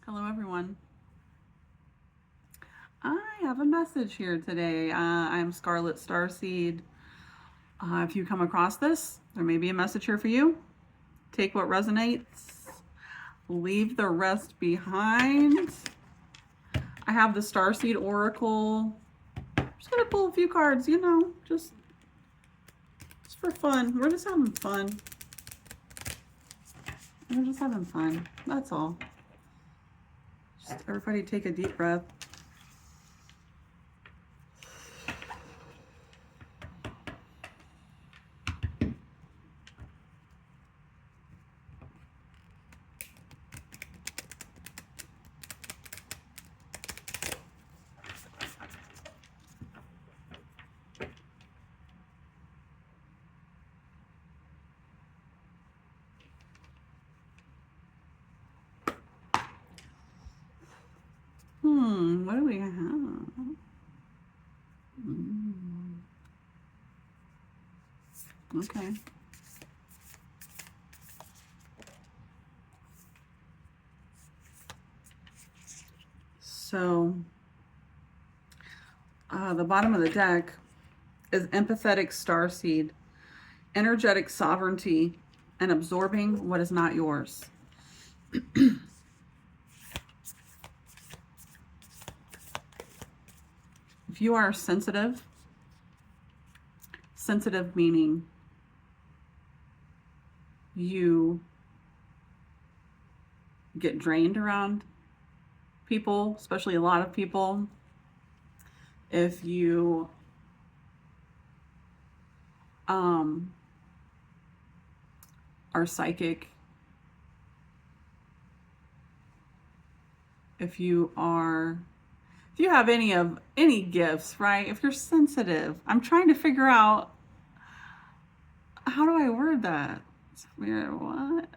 Hello, everyone. I have a message here today. I'm Scarlet Starseed. If you come across this, there may be a message here for you. Take what resonates, leave the rest behind. I have the Starseed Oracle. I'm just going to pull a few cards, just for fun. We're just having fun. We're just having fun. That's all. Just everybody take a deep breath. What do we have? Okay. So, the bottom of the deck is empathetic starseed, energetic sovereignty, and absorbing what is not yours. If you are sensitive meaning you get drained around people, especially a lot of people. If you are psychic, if you have any gifts, right? If you're sensitive, I'm trying to figure out, how do I word that? It's weird. What?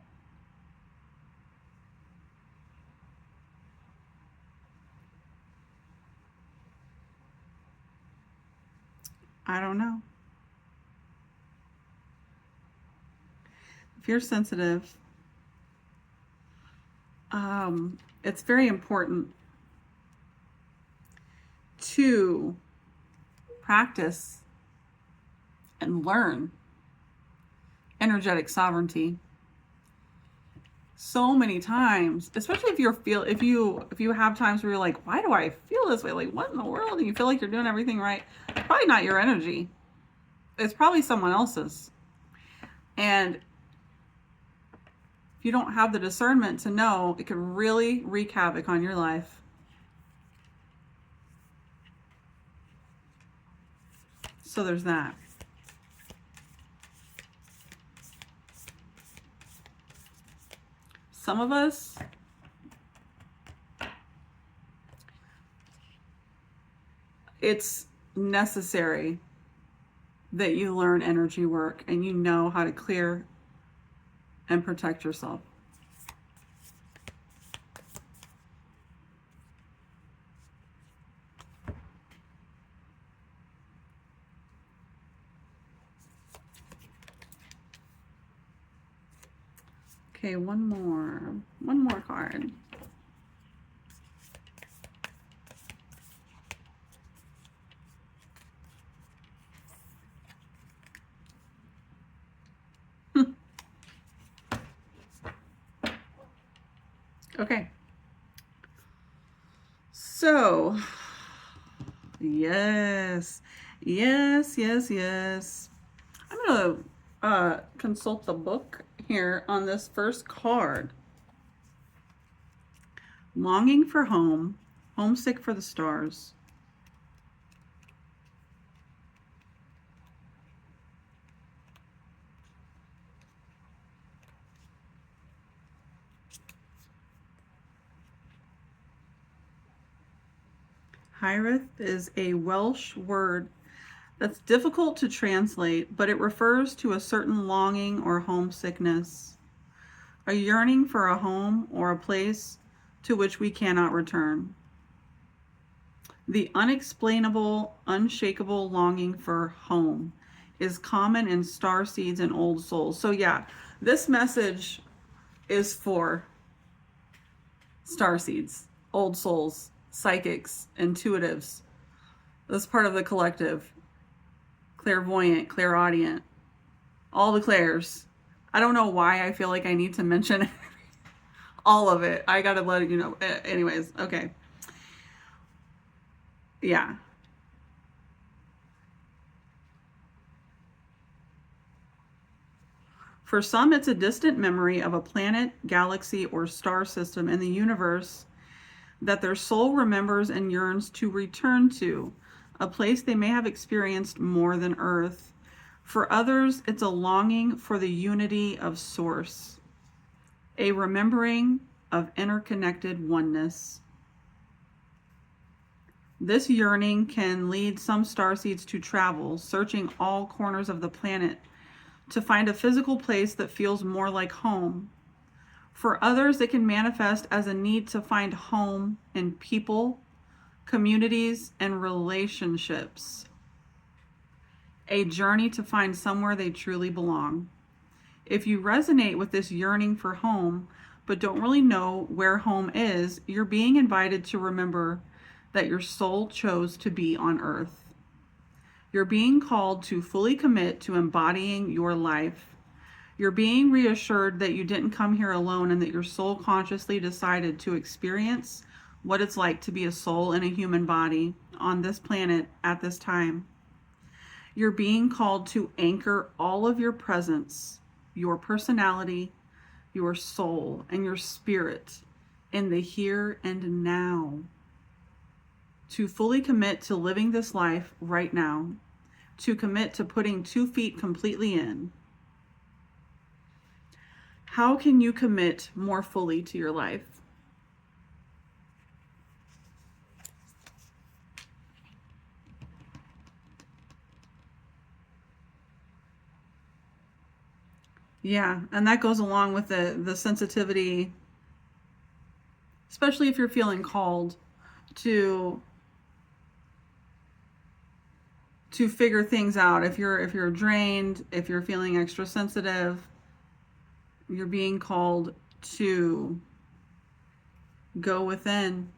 I don't know. If you're sensitive, it's very important to practice and learn energetic sovereignty. So many times, especially if you have times where you're like, why do I feel this way? Like, what in the world? And you feel like you're doing everything right. Probably not your energy. It's probably someone else's. And if you don't have the discernment to know, it could really wreak havoc on your life. So there's that. Some of us, it's necessary that you learn energy work and you know how to clear and protect yourself. Okay, one more card. Okay. So, yes. I'm going to consult the book here on this first card. Longing for home, homesick for the stars. Hiraeth is a Welsh word that's difficult to translate, but it refers to a certain longing or homesickness, a yearning for a home or a place to which we cannot return. The unexplainable, unshakable longing for home is common in starseeds and old souls. So yeah, this message is for Starseeds, old souls, psychics, intuitives. This part of the collective. Clairvoyant, clairaudient, all the clairs. I don't know why I feel like I need to mention all of it. I gotta let you know. Anyways, okay. Yeah. For some, it's a distant memory of a planet, galaxy, or star system in the universe that their soul remembers and yearns to return to, a place they may have experienced more than Earth. For others, it's a longing for the unity of Source, a remembering of interconnected oneness. This yearning can lead some starseeds to travel, searching all corners of the planet to find a physical place that feels more like home. For others, it can manifest as a need to find home in people, communities, and relationships. A journey to find somewhere they truly belong. If you resonate with this yearning for home, but don't really know where home is, you're being invited to remember that your soul chose to be on Earth. You're being called to fully commit to embodying your life. You're being reassured that you didn't come here alone and that your soul consciously decided to experience what it's like to be a soul in a human body on this planet at this time. You're being called to anchor all of your presence, your personality, your soul, and your spirit in the here and now. To fully commit to living this life right now, to commit to putting 2 feet completely in. How can you commit more fully to your life? Yeah, and that goes along with the sensitivity, especially if you're feeling called to figure things out. If you're drained, if you're feeling extra sensitive, you're being called to go within.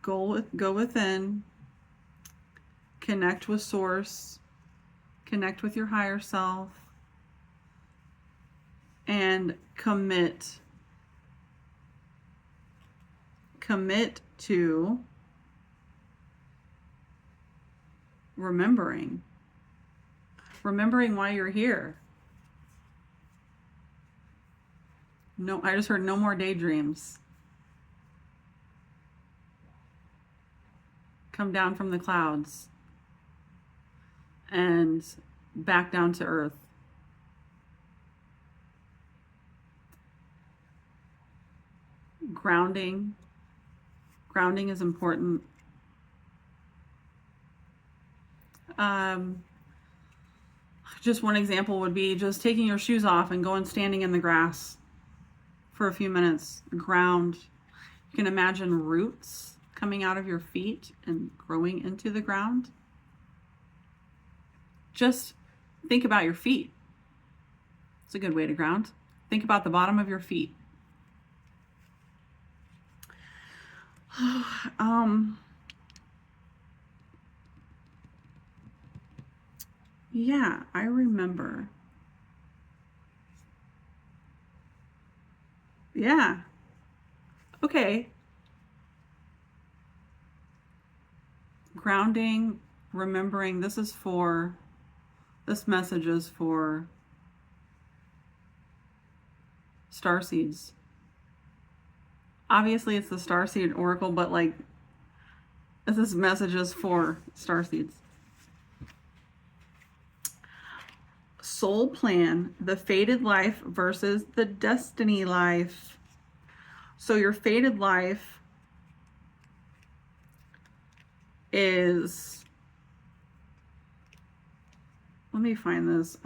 Go within. Connect with Source. Connect with your higher self. And commit. Commit to remembering why you're here. No, I just heard no more daydreams. Come down from the clouds and back down to Earth. Grounding is important. Just one example would be just taking your shoes off and going standing in the grass for a few minutes. Ground. You can imagine roots coming out of your feet and growing into the ground. Just think about your feet. It's a good way to ground. Think about the bottom of your feet. Yeah, I remember. Yeah. Okay. Grounding, remembering, this message is for Starseeds. Obviously it's the Starseed Oracle, but like this message is for Starseeds. Soul plan, the fated life versus the destiny life. So your fated life is, let me find this.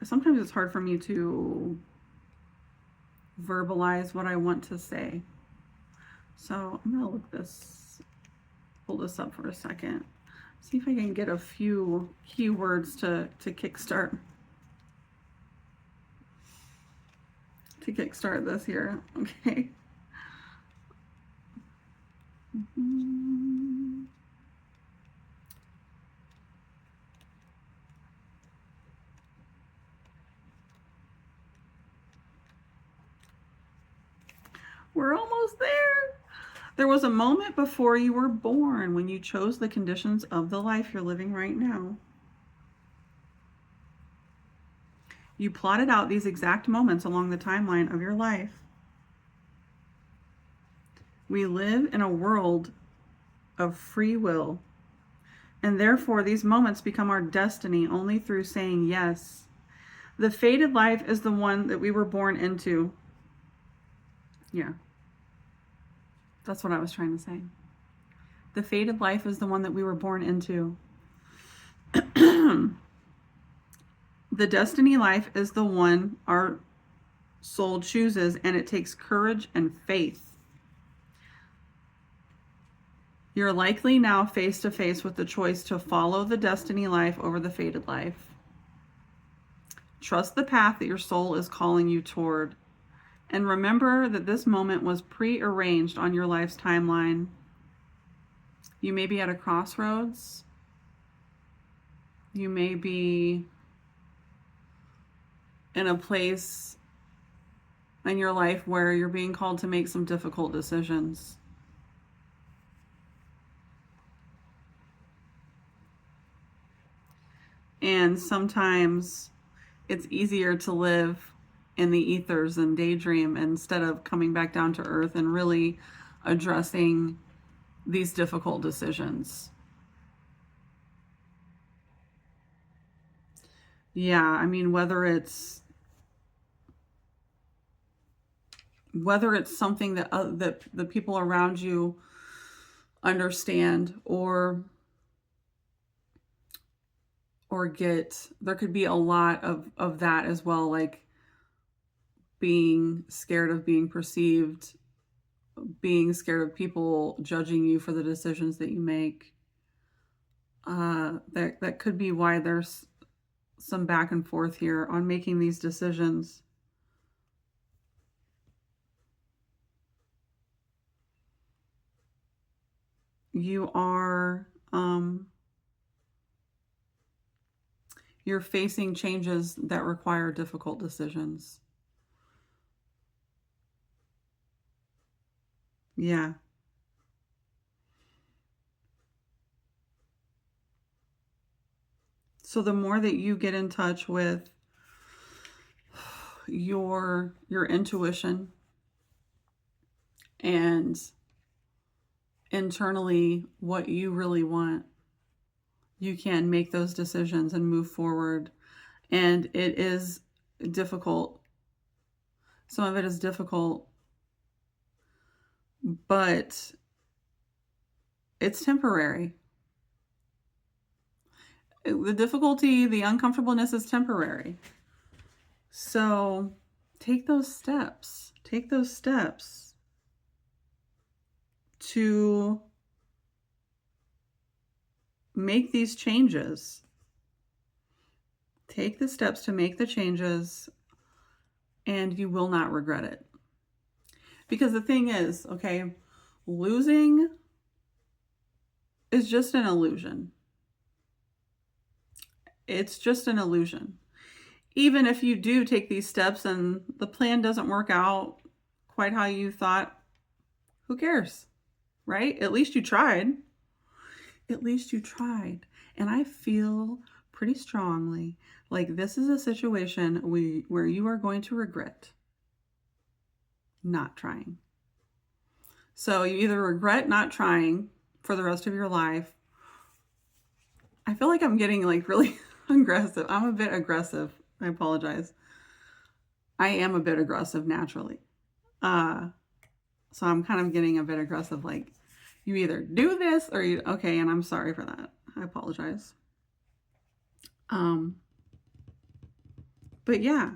Sometimes it's hard for me to verbalize what I want to say. So I'm gonna pull this up for a second. See if I can get a few keywords to kickstart. to kickstart this here. Okay. We're almost there. There was a moment before you were born when you chose the conditions of the life you're living right now. You plotted out these exact moments along the timeline of your life. We live in a world of free will, and therefore these moments become our destiny only through saying yes. The fated life is the one that we were born into. Yeah. That's what I was trying to say. The fated life is the one that we were born into. The destiny life is the one our soul chooses, and it takes courage and faith. You're likely now face to face with the choice to follow the destiny life over the fated life. Trust the path that your soul is calling you toward. And remember that this moment was pre-arranged on your life's timeline. You may be at a crossroads. You may be in a place in your life where you're being called to make some difficult decisions. And sometimes it's easier to live in the ethers and daydream instead of coming back down to earth and really addressing these difficult decisions. Yeah, I mean, whether it's something that that the people around you understand or get, there could be a lot of that as well, like being scared of being perceived, being scared of people judging you for the decisions that you make. That could be why there's some back and forth here on making these decisions. You are you're facing changes that require difficult decisions. Yeah. So the more that you get in touch with your intuition and internally what you really want, you can make those decisions and move forward. And it is difficult. Some of it is difficult, but it's temporary. The difficulty, the uncomfortableness is temporary. So take those steps. Take those steps to make these changes. Take the steps to make the changes, and you will not regret it. Because the thing is, okay, losing is just an illusion. It's just an illusion. Even if you do take these steps and the plan doesn't work out quite how you thought, who cares, right? At least you tried. At least you tried. And I feel pretty strongly like this is a situation where you are going to regret not trying. So you either regret not trying for the rest of your life. I feel like I'm getting like really aggressive. I'm a bit aggressive. I apologize. I am a bit aggressive naturally. So I'm kind of getting a bit aggressive, like you either do this or you, okay, and I'm sorry for that. I apologize. But yeah,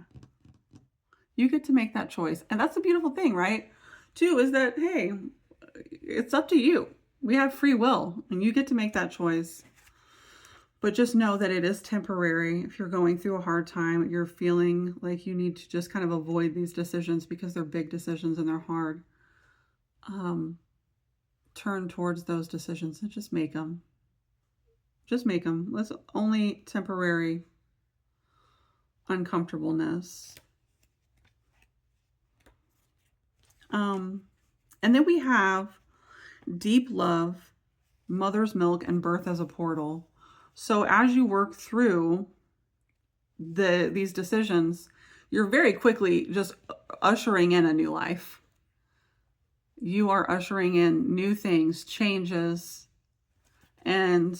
you get to make that choice. And that's the beautiful thing, right? Too, is that, hey, it's up to you. We have free will and you get to make that choice. But just know that it is temporary. If you're going through a hard time, you're feeling like you need to just kind of avoid these decisions because they're big decisions and they're hard. Turn towards those decisions and just make them. Just make them. That's only temporary uncomfortableness. And then we have deep love, mother's milk, and birth as a portal. So as you work through these decisions, you're very quickly just ushering in a new life. You are ushering in new things, changes, and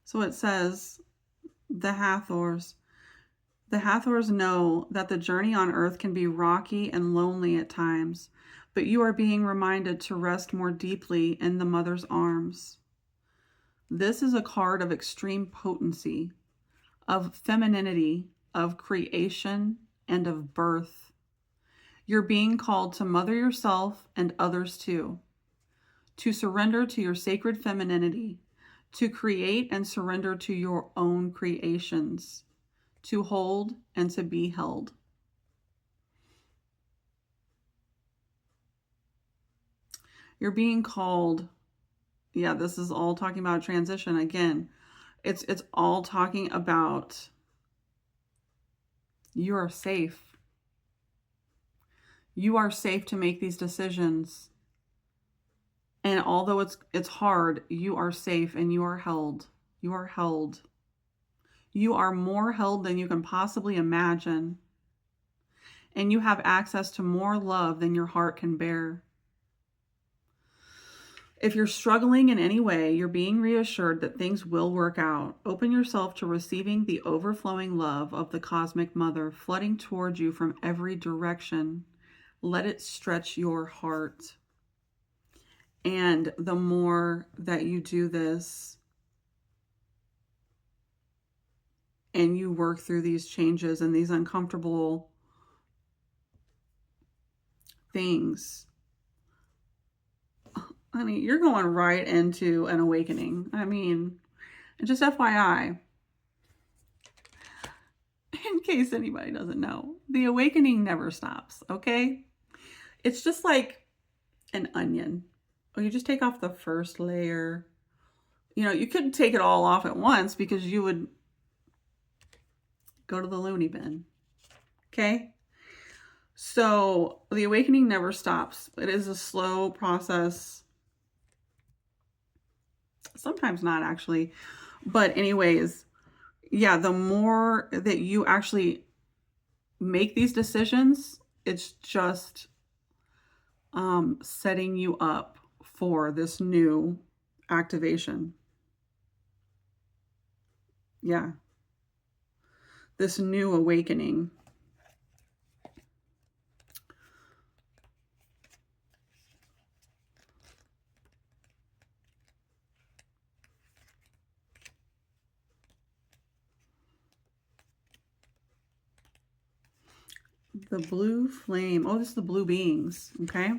so it says, the Hathors. The Hathors know that the journey on earth can be rocky and lonely at times, but you are being reminded to rest more deeply in the mother's arms. This is a card of extreme potency, of femininity, of creation, and of birth. You're being called to mother yourself and others too, to surrender to your sacred femininity, to create and surrender to your own creations, to hold and to be held. You're being called, yeah, this is all talking about transition again. It's all talking about you are safe. You are safe to make these decisions. And although it's hard, you are safe and you are held. You are held. You are more held than you can possibly imagine. And you have access to more love than your heart can bear. If you're struggling in any way, you're being reassured that things will work out. Open yourself to receiving the overflowing love of the Cosmic Mother flooding towards you from every direction. Let it stretch your heart. And the more that you do this and you work through these changes and these uncomfortable things, I mean, you're going right into an awakening. I mean, just FYI, in case anybody doesn't know, the awakening never stops, okay? It's just like an onion. You just take off the first layer. You know, you couldn't take it all off at once because you would go to the loony bin, okay? So the awakening never stops. It is a slow process. Sometimes not, actually. But anyways, yeah, the more that you actually make these decisions, it's just setting you up for this new activation. Yeah. This new awakening. The blue flame. Oh, this is the blue beings. Okay.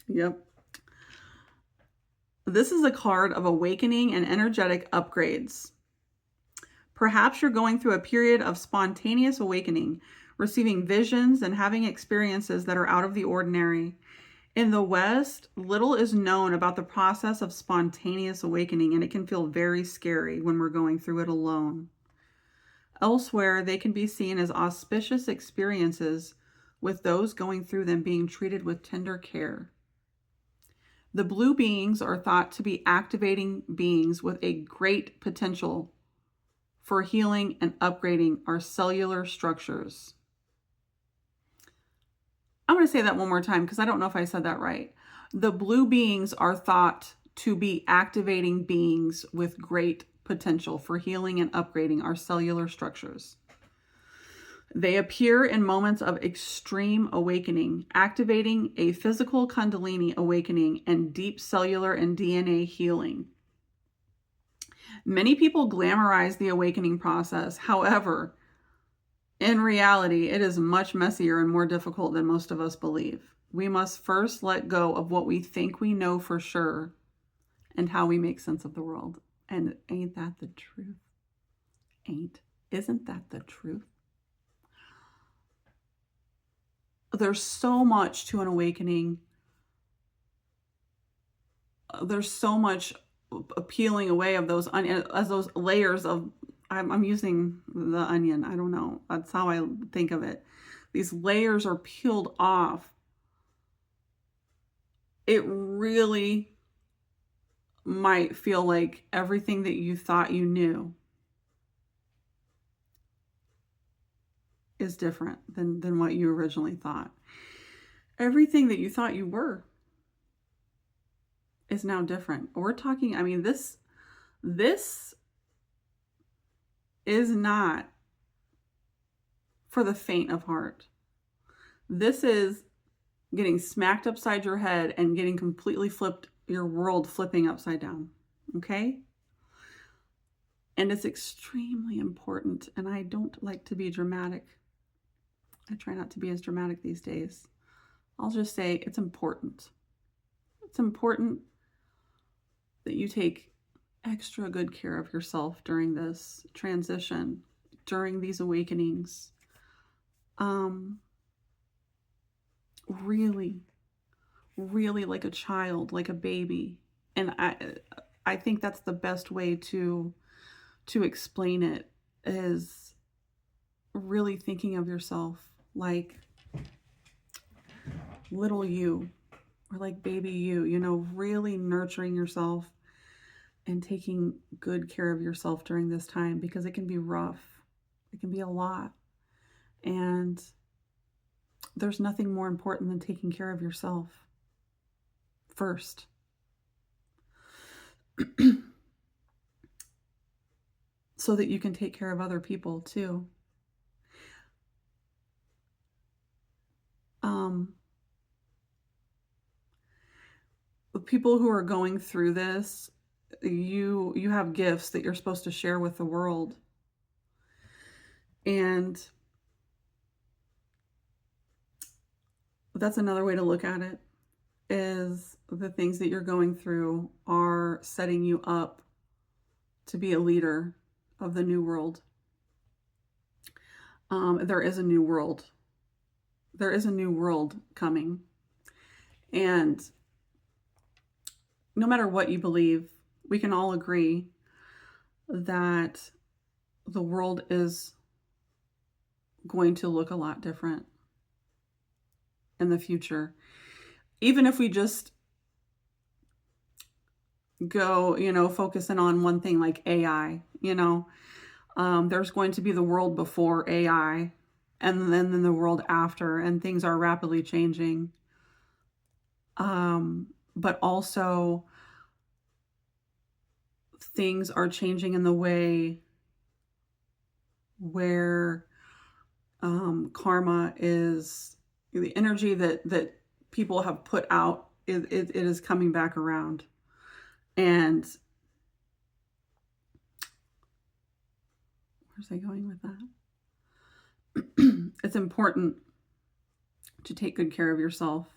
Yep. This is a card of awakening and energetic upgrades. Perhaps you're going through a period of spontaneous awakening, receiving visions and having experiences that are out of the ordinary. In the West, little is known about the process of spontaneous awakening, and it can feel very scary when we're going through it alone. Elsewhere, they can be seen as auspicious experiences, with those going through them being treated with tender care. The blue beings are thought to be activating beings with a great potential for healing and upgrading our cellular structures. I'm going to say that one more time because I don't know if I said that right. The blue beings are thought to be activating beings with great potential for healing and upgrading our cellular structures. They appear in moments of extreme awakening, activating a physical Kundalini awakening and deep cellular and DNA healing. Many people glamorize the awakening process. However, in reality, it is much messier and more difficult than most of us believe. We must first let go of what we think we know for sure and how we make sense of the world. And ain't that the truth? Isn't that the truth? There's so much to an awakening. There's so much peeling away of those layers of, I'm using the onion. I don't know. That's how I think of it. These layers are peeled off. It really might feel like everything that you thought you knew is different than what you originally thought. Everything that you thought you were is now different. We're talking, I mean, this is not for the faint of heart. This is getting smacked upside your head and getting completely flipped, your world flipping upside down. Okay? And it's extremely important. And I don't like to be dramatic. I try not to be as dramatic these days. I'll just say it's important. It's important that you take extra good care of yourself during this transition, during these awakenings. Really, really like a child, like a baby. And I think that's the best way to explain it, is really thinking of yourself like little you, or like baby you, you know, really nurturing yourself and taking good care of yourself during this time, because it can be rough. It can be a lot. And there's nothing more important than taking care of yourself first. So that you can take care of other people too. People who are going through this, you have gifts that you're supposed to share with the world. And that's another way to look at it, is the things that you're going through are setting you up to be a leader of the new world. There is a new world. There is a new world coming. And no matter what you believe, we can all agree that the world is going to look a lot different in the future. Even if we just go, you know, focusing on one thing like AI, you know, there's going to be the world before AI, and then the world after, and things are rapidly changing. But also things are changing in the way where karma is, the energy that people have put out, it is coming back around. And where's I going with that? It's important to take good care of yourself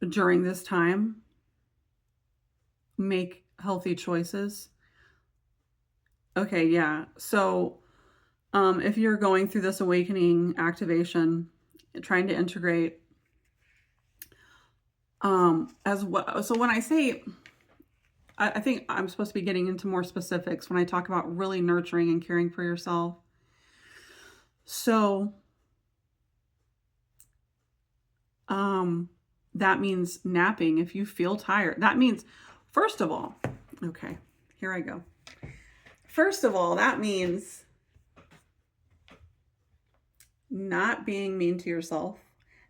during this time. Make healthy choices. Okay, yeah. So if you're going through this awakening activation, trying to integrate as well. So when I say, I think I'm supposed to be getting into more specifics when I talk about really nurturing and caring for yourself. So that means napping if you feel tired. That means, first of all, okay, here I go. First of all, that means not being mean to yourself,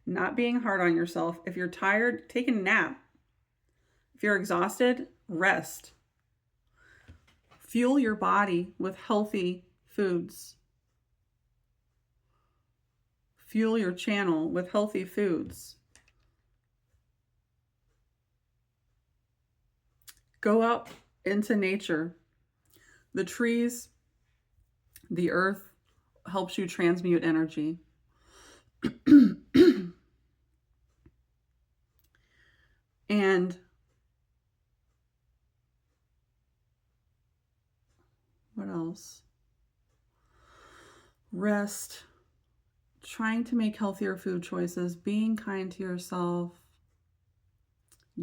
not being hard on yourself. If you're tired, take a nap. If you're exhausted, rest. Fuel your body with healthy foods. Fuel your channel with healthy foods. Go out into nature. The trees, the earth helps you transmute energy. And what else? Rest, trying to make healthier food choices, being kind to yourself,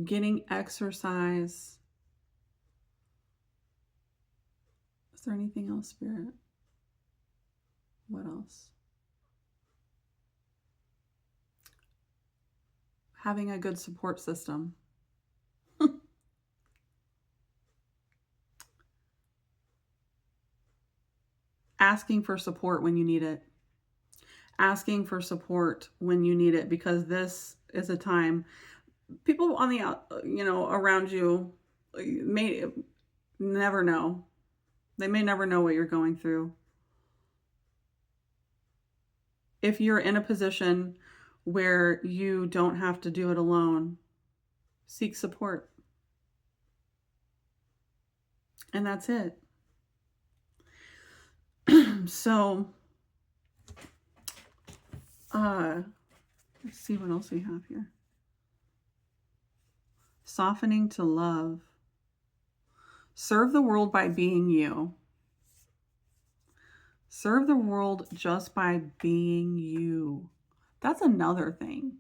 getting exercise. Is there anything else, Spirit? What else? Having a good support system. Asking for support when you need it. Asking for support when you need it, because this is a time people on the around you may never know. They may never know what you're going through. If you're in a position where you don't have to do it alone, seek support. And that's it. So, let's see what else we have here. Softening to love. Serve the world by being you. Serve the world just by being you. That's another thing.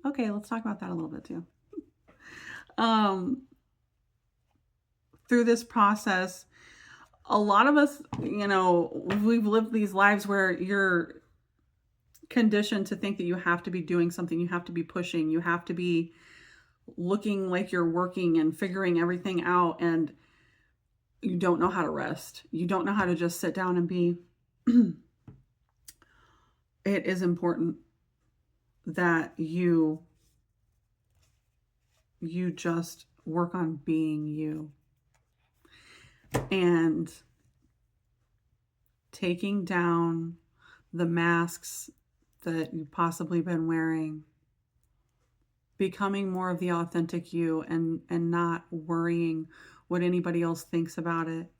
Okay, let's talk about that a little bit too. Through this process, a lot of us, we've lived these lives where you're conditioned to think that you have to be doing something, you have to be pushing, you have to be looking like you're working and figuring everything out, and you don't know how to rest. You don't know how to just sit down and be. It is important that you just work on being you. And taking down the masks that you've possibly been wearing, becoming more of the authentic you, and not worrying what anybody else thinks about it.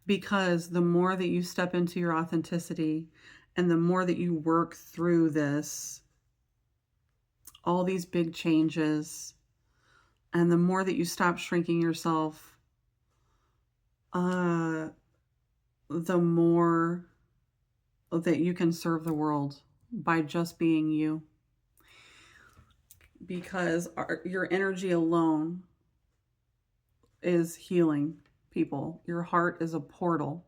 Because the more that you step into your authenticity and the more that you work through this, all these big changes, and the more that you stop shrinking yourself, the more that you can serve the world by just being you. Because your energy alone is healing people. Your heart is a portal.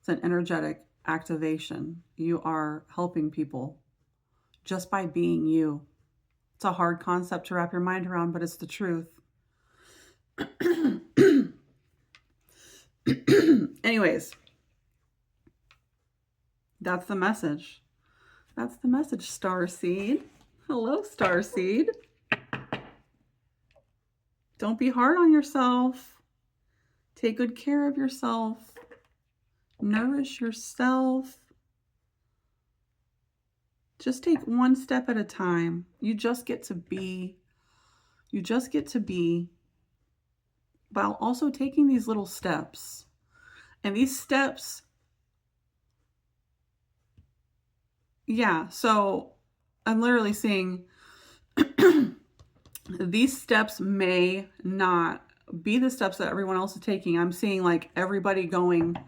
It's an energetic activation. You are helping people just by being you. It's a hard concept to wrap your mind around, but it's the truth. Anyways, that's the message. That's the message, Starseed. Hello, Starseed. Don't be hard on yourself. Take good care of yourself. Nourish yourself. Just take one step at a time. You just get to be. You just get to be, while also taking these little steps. And these steps, yeah, so I'm literally saying these steps may not be the steps that everyone else is taking. I'm seeing like everybody going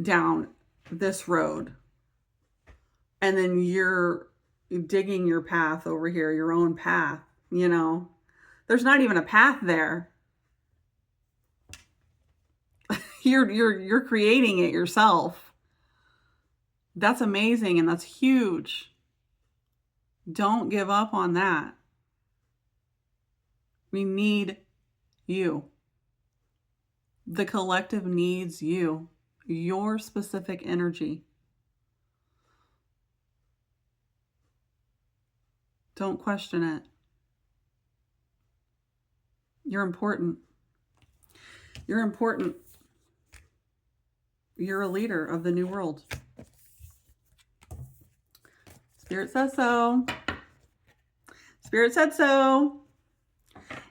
down this road, and then you're digging your path over here, your own path. There's not even a path there. You're creating it yourself. That's amazing, and that's huge. Don't give up on that. We need you. The collective needs you, your specific energy. Don't question it. You're important. You're important. You're a leader of the new world. Spirit says so. Spirit said so.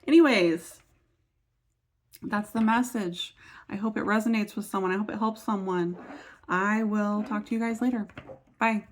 Anyways, That's the message. I hope it resonates with someone. I hope it helps someone. I will talk to you guys later. Bye.